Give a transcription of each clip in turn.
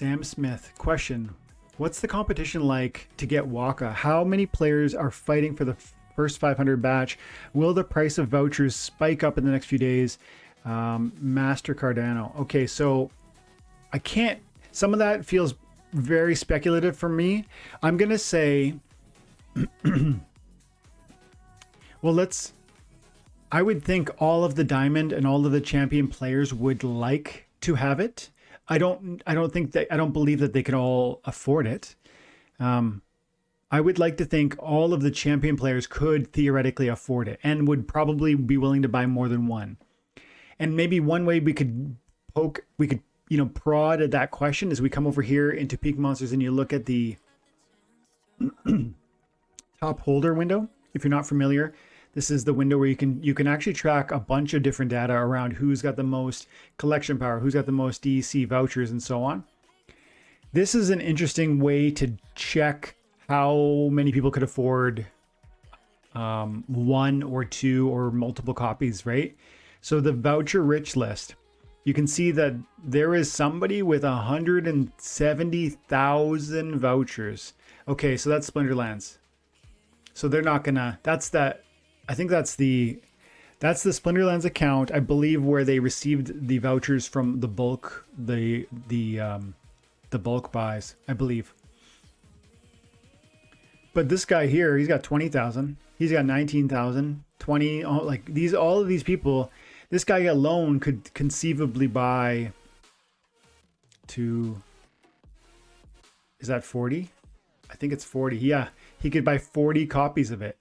Sam Smith, question. What's the competition like to get Waka? How many players are fighting for the first 500 batch? Will the price of vouchers spike up in the next few days? Master Cardano. Okay, so I can't, some of that feels very speculative for me. I'm going to say, well, I would think all of the diamond and all of the champion players would like to have it. I don't believe that they can all afford it. I would like to think all of the champion players could theoretically afford it and would probably be willing to buy more than one. And maybe one way we could prod at that question is we come over here into Peak Monsters and you look at the top holder window. If you're not familiar, this is the window where you can actually track a bunch of different data around who's got the most collection power, who's got the most DEC vouchers, and so on. This is an interesting way to check how many people could afford one or two or multiple copies, right? So the voucher rich list, you can see that there is somebody with 170,000 vouchers. Okay, so that's Splinterlands. So they're not gonna, I think that's the Splinterlands account, I believe, where they received the vouchers from the bulk, the bulk buys, I believe. But this guy here, he's got 20,000. He's got 19,000, 20, like all of these people, this guy alone could conceivably buy to, is that 40? I think it's 40. Yeah, he could buy 40 copies of it.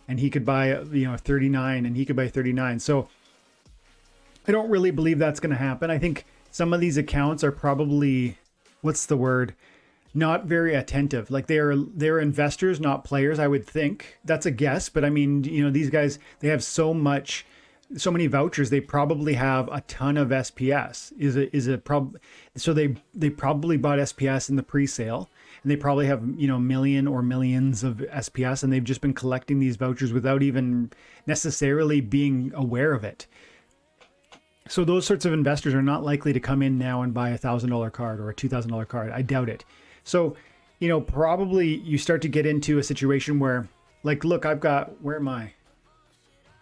And he could buy, 39, and he could buy 39. So I don't really believe that's going to happen. I think some of these accounts are probably, what's the word? Not very attentive. Like they're investors, not players, I would think. That's a guess, but I mean, these guys, they have so many vouchers, they probably have a ton of SPS. So they probably bought SPS in the pre-sale, and they probably have, million or millions of SPS, and they've just been collecting these vouchers without even necessarily being aware of it. So those sorts of investors are not likely to come in now and buy $1,000 card or a $2,000 card. I doubt it. So, probably you start to get into a situation where, like, look, where am I? I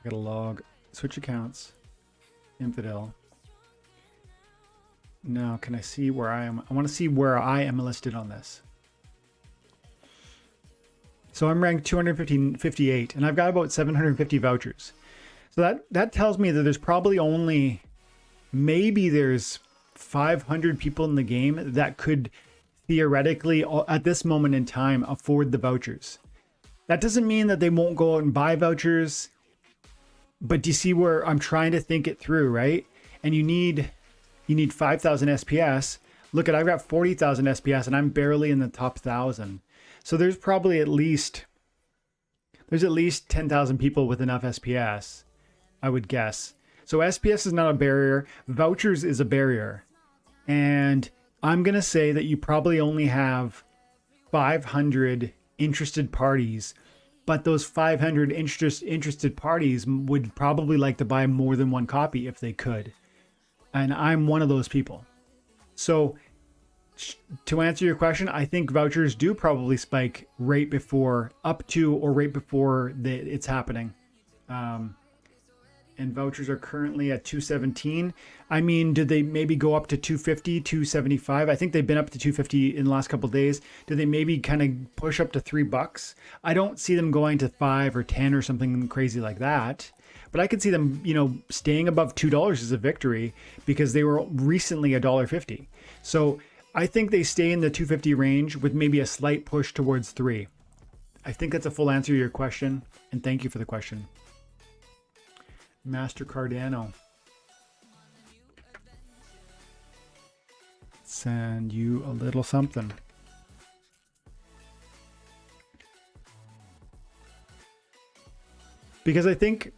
got a log, switch accounts, infidel. Now, can I see where I am? I want to see where I am listed on this. So I'm ranked 258, and I've got about 750 vouchers. So that tells me that there's probably maybe there's 500 people in the game that could theoretically, at this moment in time, afford the vouchers. That doesn't mean that they won't go out and buy vouchers, but do you see where I'm trying to think it through, right? And you need 5,000 SPS. Look, I've got 40,000 SPS, and I'm barely in the top 1,000. So there's probably at least 10,000 people with enough SPS, I would guess. So SPS is not a barrier. Vouchers is a barrier. And I'm going to say that you probably only have 500 interested parties, but those 500 interested parties would probably like to buy more than one copy if they could. And I'm one of those people. So to answer your question, I think vouchers do probably spike right before it's happening. And vouchers are currently at 217. I mean, did they maybe go up to 250, 275? I think they've been up to 250 in the last couple of days. Did they maybe kind of push up to $3? I don't see them going to 5 or 10 or something crazy like that. But I could see them, staying above $2 as a victory because they were recently $1.50. So I think they stay in the 250 range with maybe a slight push towards 3. I think that's a full answer to your question, and thank you for the question. Master Cardano. Send you a little something. Because I think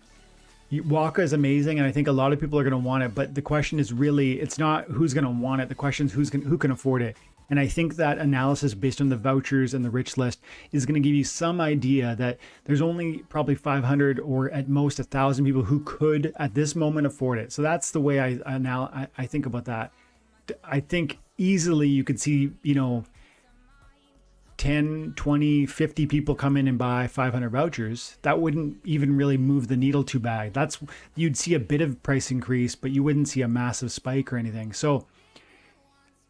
Waka is amazing, and I think a lot of people are going to want it, but the question is really, it's not who's going to want it. The question is who can afford it. And I think that analysis based on the vouchers and the rich list is going to give you some idea that there's only probably 500 or at most 1,000 people who could at this moment afford it. So that's the way I think about that. I think easily you could see, 10, 20, 50 people come in and buy 500 vouchers. That wouldn't even really move the needle too bad. You'd see a bit of price increase, but you wouldn't see a massive spike or anything. So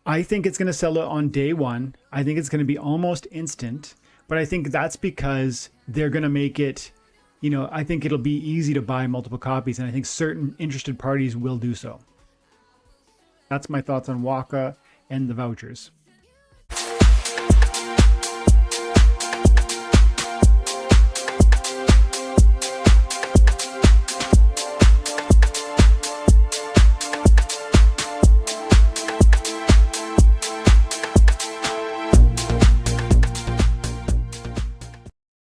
I think it's going to sell it on day one. I think it's going to be almost instant, but I think that's because they're going to make it, I think it'll be easy to buy multiple copies, and I think certain interested parties will do so. That's my thoughts on Waka and the vouchers.